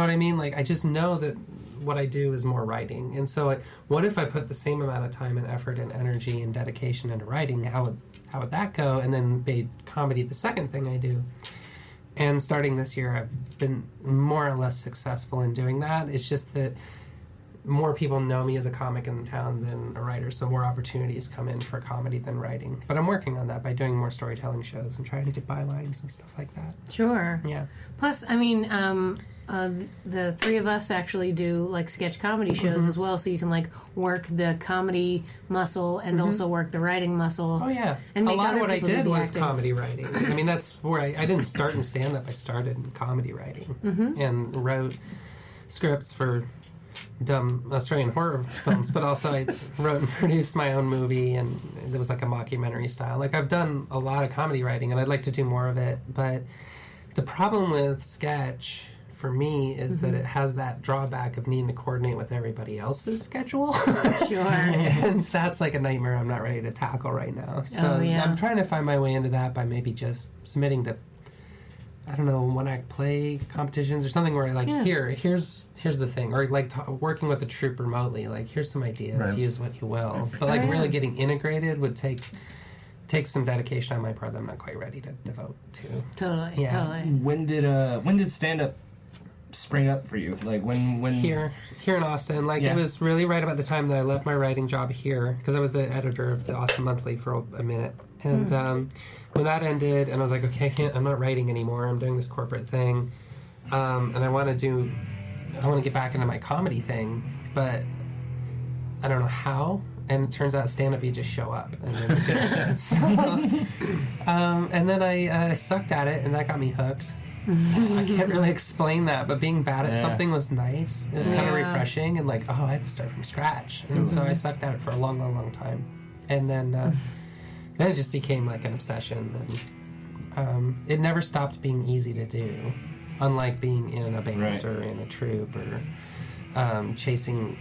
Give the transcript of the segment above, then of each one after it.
what I mean? Like, I just know that what I do is more writing. And so, like, what if I put the same amount of time and effort and energy and dedication into writing? How would that go? And then made comedy the second thing I do. And starting this year, I've been more or less successful in doing that. It's just that more people know me as a comic in town than a writer, so more opportunities come in for comedy than writing. But I'm working on that by doing more storytelling shows and trying to get bylines and stuff like that. Sure. Yeah. Plus, I mean, the three of us actually do like sketch comedy shows as well, so you can like work the comedy muscle and also work the writing muscle. Oh yeah, and a lot of what I did was acting. comedy writing. I mean, that's where I didn't start in stand-up. I started in comedy writing and wrote scripts for dumb Australian horror films, but also I wrote and produced my own movie, and it was like a mockumentary style. Like, I've done a lot of comedy writing, and I'd like to do more of it, but the problem with sketch for me is that it has that drawback of needing to coordinate with everybody else's schedule. Sure. And that's like a nightmare I'm not ready to tackle right now. So I'm trying to find my way into that by maybe just submitting to, I don't know, one act play competitions or something where like, here's the thing, or like working with a troupe remotely, like, here's some ideas, use what you will. But like really getting integrated would take some dedication on my part that I'm not quite ready to devote to. Totally. When did stand up spring up for you? Like when here in Austin, like it was really right about the time that I left my writing job here, because I was the editor of the Austin Monthly for a minute, and when that ended and I was like, okay, I'm not writing anymore, I'm doing this corporate thing, and I want to get back into my comedy thing, but I don't know how. And it turns out stand-up, you just show up. And then, and then I sucked at it, and that got me hooked. I can't really explain that, but being bad at something was nice. It was kind of refreshing, and like, I had to start from scratch. And so I sucked at it for a long, long, long time. And then it just became like an obsession. And it never stopped being easy to do, unlike being in a band or in a troupe or chasing,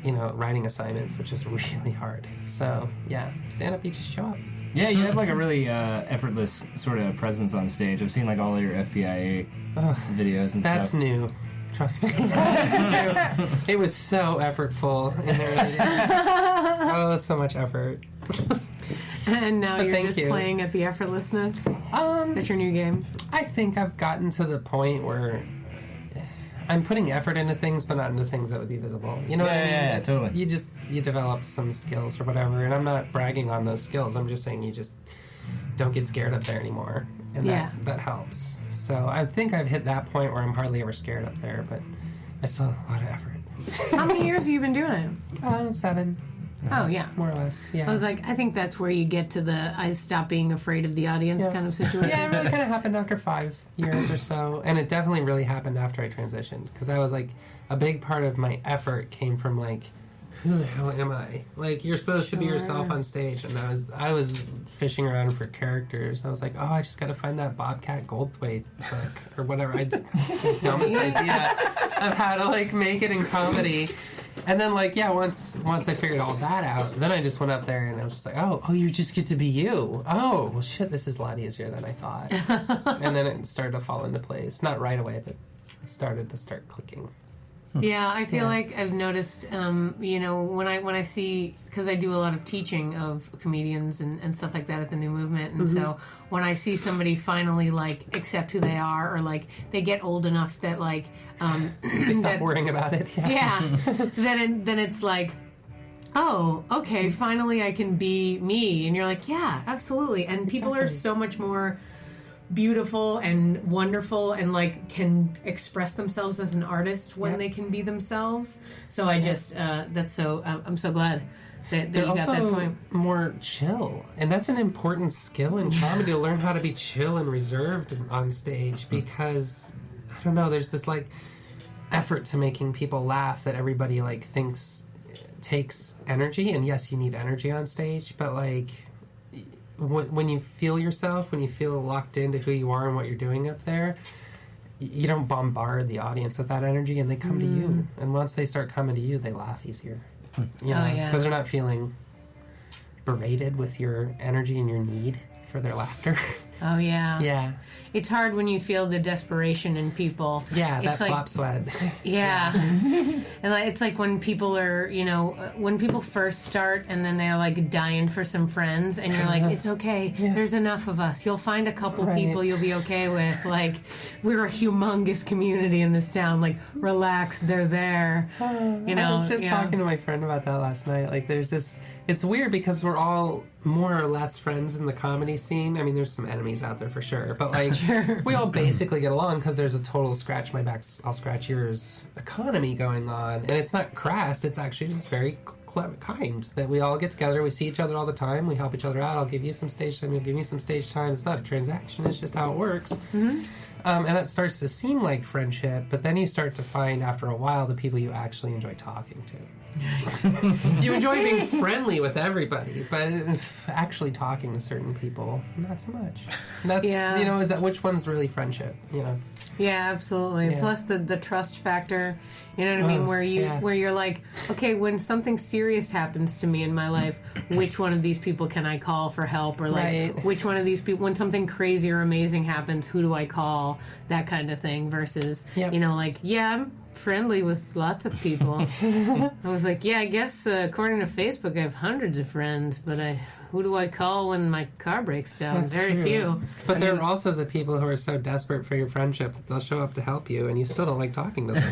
writing assignments, which is really hard. So, stand-up, you just show up. Yeah, you have like a really effortless sort of presence on stage. I've seen like all of your FBIA videos and that's stuff. That's new. Trust me. That's new. It was so effortful in the early days. Oh, so much effort. And now you're just playing at the effortlessness? That's your new game? I think I've gotten to the point where I'm putting effort into things, but not into things that would be visible. You know what I mean? Yeah, totally. You develop some skills or whatever, and I'm not bragging on those skills. I'm just saying you just don't get scared up there anymore, and that helps. So I think I've hit that point where I'm hardly ever scared up there, but I still have a lot of effort. How many years have you been doing it? 7. Oh, yeah. More or less, yeah. I was like, I think that's where you get to the I stop being afraid of the audience kind of situation. Yeah, it really kind of happened after 5 years or so. And it definitely really happened after I transitioned. Because I was like, a big part of my effort came from like, who the hell am I? Like, you're supposed to be yourself on stage. And I was fishing around for characters. I was like, I just got to find that Bobcat Goldthwait book or whatever. I just, the dumbest idea of how to like make it in comedy. And then, like, once I figured all that out, then I just went up there and I was just like, oh, you just get to be you. Oh, well, shit, this is a lot easier than I thought. And then it started to fall into place. Not right away, but it started to start clicking. Yeah, I feel like I've noticed, when I see, because I do a lot of teaching of comedians and stuff like that at the New Movement, and so when I see somebody finally like accept who they are, or like they get old enough that like they stop worrying about it. Then it's like, oh, okay, finally I can be me, and you're like, yeah, absolutely, and people are so much more beautiful and wonderful and like can express themselves as an artist when they can be themselves. So I just I'm so glad that you got that point. More chill, and that's an important skill in comedy, to learn how to be chill and reserved on stage, because I don't know, there's this like effort to making people laugh that everybody like thinks takes energy, and yes, you need energy on stage, but like when you feel yourself, when you feel locked into who you are and what you're doing up there, you don't bombard the audience with that energy, and they come to you. And once they start coming to you, they laugh easier. Because they're not feeling berated with your energy and your need for their laughter. Oh, yeah. Yeah. It's hard when you feel the desperation in people. Yeah, it's that flop sweat. Yeah. And it's like when people are, when people first start and then they're like dying for some friends and you're like, it's okay. Yeah. There's enough of us. You'll find a couple people you'll be okay with. Like, we're a humongous community in this town. Like, relax, they're there. I was just talking to my friend about that last night. Like, there's this, it's weird because we're all more or less friends in the comedy scene. I mean, there's some enemies out there for sure, but like, we all basically get along because there's a total scratch my back, I'll scratch yours economy going on, and it's not crass. It's actually just very kind that we all get together. We see each other all the time. We help each other out. I'll give you some stage time. You'll give me some stage time. It's not a transaction. It's just how it works. Mm-hmm. And that starts to seem like friendship, but then you start to find after a while the people you actually enjoy talking to. You enjoy being friendly with everybody, but actually talking to certain people, not so much. That's is that which one's really friendship? Yeah, absolutely. Yeah. Plus the trust factor. You know what I mean? Where you're like, okay, when something serious happens to me in my life, which one of these people can I call for help? Or like, which one of these people, when something crazy or amazing happens, who do I call? That kind of thing. Versus, I'm friendly with lots of people. I was like, I guess according to Facebook, I have hundreds of friends, but who do I call when my car breaks down? That's Very true. few. But there are also the people who are so desperate for your friendship that they'll show up to help you, and you still don't like talking to them.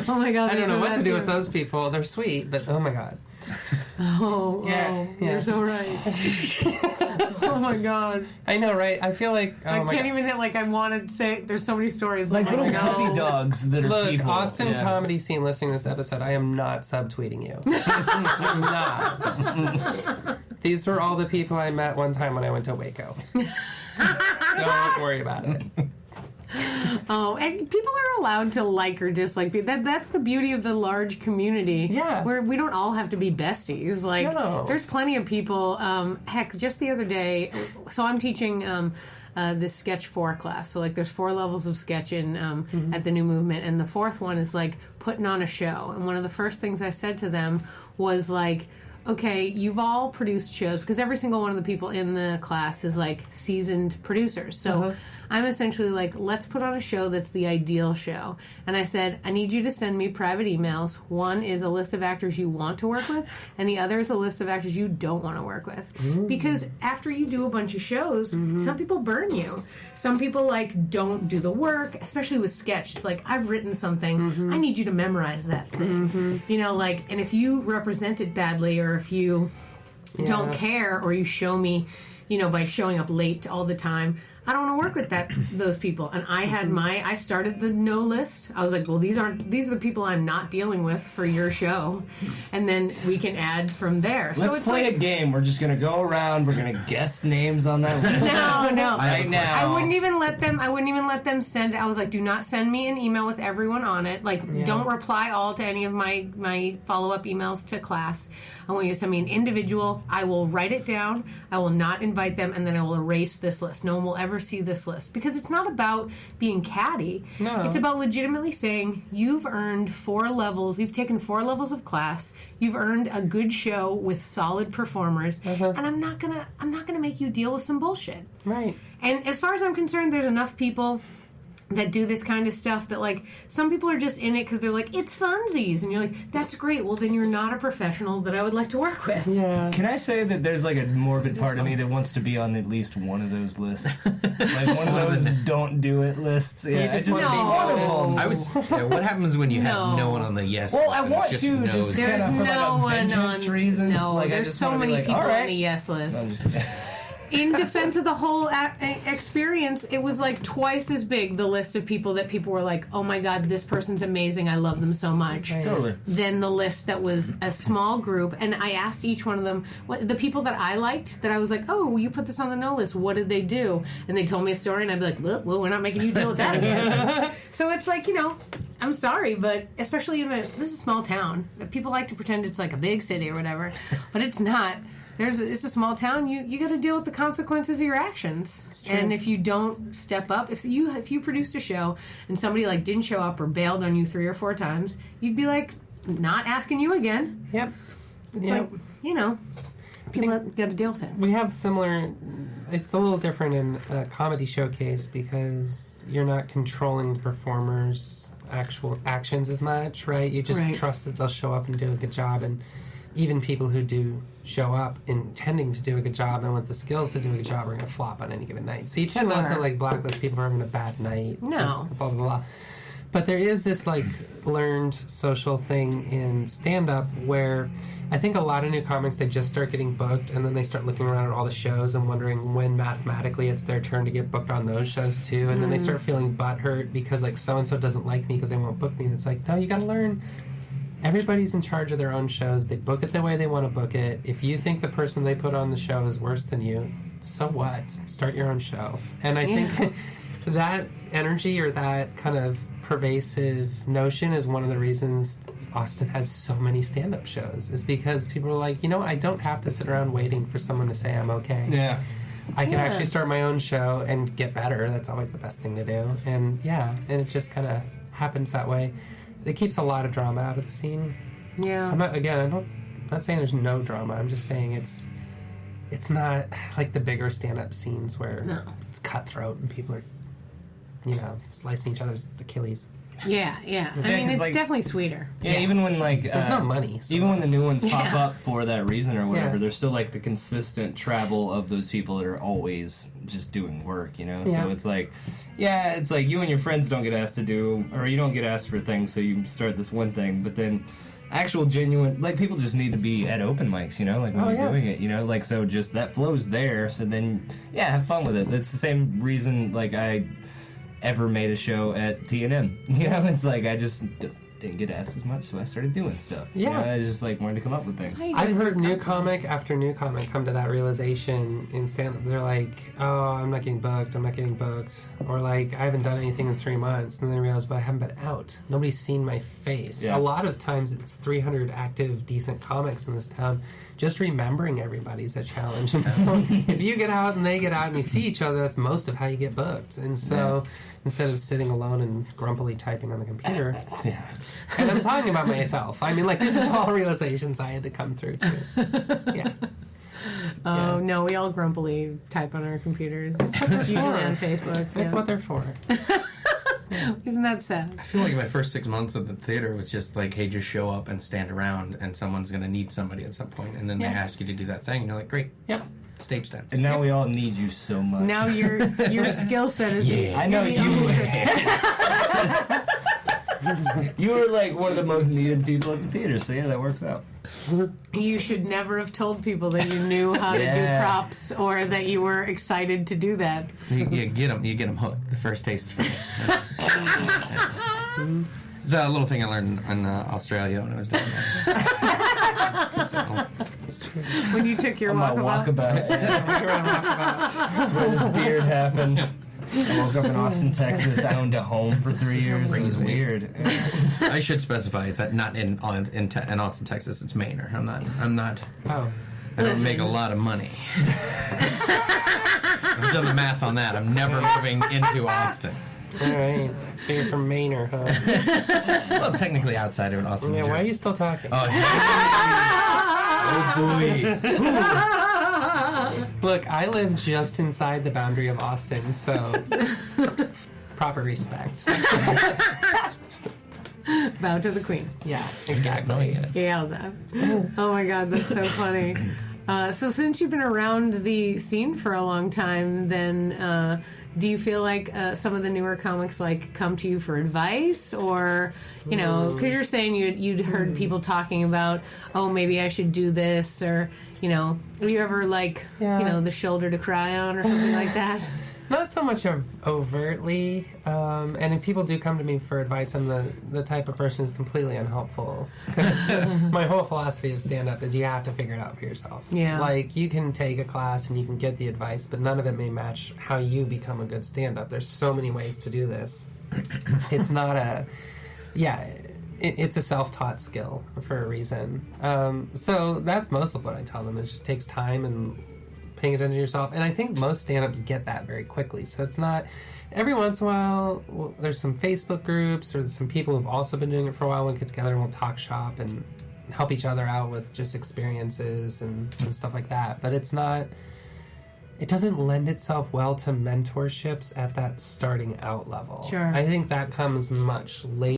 Oh my God! I don't know what to do with those people. They're sweet, but oh my God. You're so right. Oh my God. I know, right? I feel like I can't even I want to say. There's so many stories. Like little puppy dogs that are people. Austin comedy scene listening to this episode, I am not subtweeting you. I'm not. These were all the people I met one time when I went to Waco. Don't worry about it. Oh, and people are allowed to like or dislike people. That's the beauty of the large community. Yeah. Where we don't all have to be besties. Like, there's plenty of people. Heck, just the other day, so I'm teaching this Sketch 4 class. So, there's 4 levels of sketching at the New Movement, and the 4th one is, putting on a show. And one of the first things I said to them was, okay, you've all produced shows, because every single one of the people in the class is, seasoned producers. So I'm essentially let's put on a show that's the ideal show. And I said, I need you to send me private emails. One is a list of actors you want to work with, and the other is a list of actors you don't want to work with. Mm. Because after you do a bunch of shows, some people burn you. Some people, don't do the work, especially with sketch. It's I've written something, I need you to memorize that thing. And if you represent it badly, or if you don't care, or you show me, by showing up late all the time, I don't want to work with those people. And I had I started the no list. I was like, well, these are the people I'm not dealing with for your show. And then we can add from there. Let's play a game. We're just going to go around. We're going to guess names on that list. No. Right now. I wouldn't even let them send. I was like, do not send me an email with everyone on it. Don't reply all to any of my follow-up emails to class. I want you to send me an individual. I will write it down. I will not invite them, and then I will erase this list. No one will ever see this list, because it's not about being catty. No. It's about legitimately saying, you've earned 4 levels. You've taken 4 levels of class. You've earned a good show with solid performers, and I'm not gonna make you deal with some bullshit. Right. And as far as I'm concerned, there's enough people that do this kind of stuff that some people are just in it because they're it's funsies, and you're like, that's great. Well, then you're not a professional that I would like to work with. Yeah. Can I say that there's a morbid part of me that wants to be on at least one of those lists, one of those don't do it lists. Yeah, I just want to be one of them. What happens when you have no one on the yes list? Well, I want to just there's no one on reason. No, there's so many people on the yes list. In defense of the whole experience, it was twice as big, the list of people that people were like, oh my God, this person's amazing, I love them so much. Right. Totally. Than the list that was a small group. And I asked each one of them, the people that I liked, that I was like, oh, well, you put this on the no list, what did they do? And they told me a story, and I'd be like, well, we're not making you deal with that again. So it's I'm sorry, but especially this is a small town. People like to pretend it's a big city or whatever, but it's not. It's a small town. You got to deal with the consequences of your actions. And if you don't step up, if you produced a show and somebody didn't show up or bailed on you 3 or 4 times, you'd be not asking you again. Yep. It's people got to deal with it. We have similar. It's a little different in a comedy showcase because you're not controlling the performers' actual actions as much, right? You just trust that they'll show up and do a good job, and even people who do show up intending to do a good job and with the skills to do a good job are going to flop on any given night. So you tend not to like blacklist people who are having a bad night. No. Blah, blah, blah. But there is this like learned social thing in stand-up where I think a lot of new comics, they just start getting booked and then they start looking around at all the shows and wondering when mathematically it's their turn to get booked on those shows too. And then they start feeling butthurt because like so-and-so doesn't like me because they won't book me. And it's like, no, you got to learn. Everybody's in charge of their own shows. They book it the way they want to book it. If you think the person they put on the show is worse than you, so what? Start your own show. And I think that energy or that kind of pervasive notion is one of the reasons Austin has so many stand-up shows, is because people are like, you know, I don't have to sit around waiting for someone to say I'm okay. Yeah. I can actually start my own show and get better. That's always the best thing to do. And and it just kind of happens that way. It keeps a lot of drama out of the scene. Yeah. I'm not saying there's no drama. I'm just saying it's not like the bigger stand-up scenes where it's cutthroat and people are, you know, slicing each other's Achilles. Yeah. I mean, it's like, definitely sweeter. Yeah, even when like there's no money. So. Even when the new ones pop up for that reason or whatever, there's still like the consistent travel of those people that are always just doing work, you know. Yeah. So it's like, it's like you and your friends don't get asked to do, or you don't get asked for things, so you start this one thing, but then actual genuine, like, people just need to be at open mics, you know, like when you're doing it, you know, like, so just that flow's there, so then have fun with it. That's the same reason like I ever made a show at T&M. You know, it's like I just didn't get asked as much, so I started doing stuff. Yeah. You know, I just like wanted to come up with things. I've heard new comic after new comic come to that realization in stand-up. They're like, oh, I'm not getting booked. Or like, I haven't done anything in 3 months. And then they realize, but I haven't been out. Nobody's seen my face. Yeah. A lot of times it's 300 active, decent comics in this town. Just remembering everybody's a challenge. And so if you get out and they get out and you see each other, that's most of how you get booked. And so instead of sitting alone and grumpily typing on the computer, and I'm talking about myself. I mean, like, this is all realizations I had to come through too. Oh, no, we all grumpily type on our computers. Usually on Facebook. That's what they're for. Isn't that sad? I feel like my first 6 months of the theater was just like, hey, just show up and stand around, and someone's going to need somebody at some point, and then they ask you to do that thing, and you're like, great. Yep. Stage time. And now we all need you so much. Now your skill set is I know you. You were like one of the most needed people at the theater, so that works out. You should never have told people that you knew how to do props or that you were excited to do that. You get them hooked. The first taste for me. It's a little thing I learned in Australia when I was down there. So, it's true. When you took your walkabout. That's where this beard happened. I woke up in Austin, Texas. I owned a home for 3 years. It was weird. I should specify it's not in Austin, Texas. It's Manor. I'm not. Oh. I don't make a lot of money. I've done the math on that. I'm never moving into Austin. All right. So you're from Manor, huh? Well, technically outside of Austin. Yeah, why are you still talking? Oh boy. Look, I live just inside the boundary of Austin, so proper respect. Bow to the queen. Yeah, exactly. Yowza. Oh my god, that's so funny. So since you've been around the scene for a long time, then do you feel like some of the newer comics like come to you for advice, or you know, because you're saying you'd heard people talking about, oh, maybe I should do this, or you know, have you ever like you know, the shoulder to cry on or something like that? Not so much overtly, and if people do come to me for advice, I'm the type of person who's completely unhelpful. My whole philosophy of stand-up is you have to figure it out for yourself. Yeah. Like, you can take a class and you can get the advice, but none of it may match how you become a good stand-up. There's so many ways to do this. It's not it's a self-taught skill for a reason. So that's most of what I tell them. It just takes time and paying attention to yourself, and I think most stand-ups get that very quickly. So it's not, every once in a while there's some Facebook groups or there's some people who've also been doing it for a while and get together and we'll talk shop, and help each other out with just experiences and stuff like that. But it's not. It doesn't lend itself well to mentorships at that starting out level. Sure. I think that comes much later.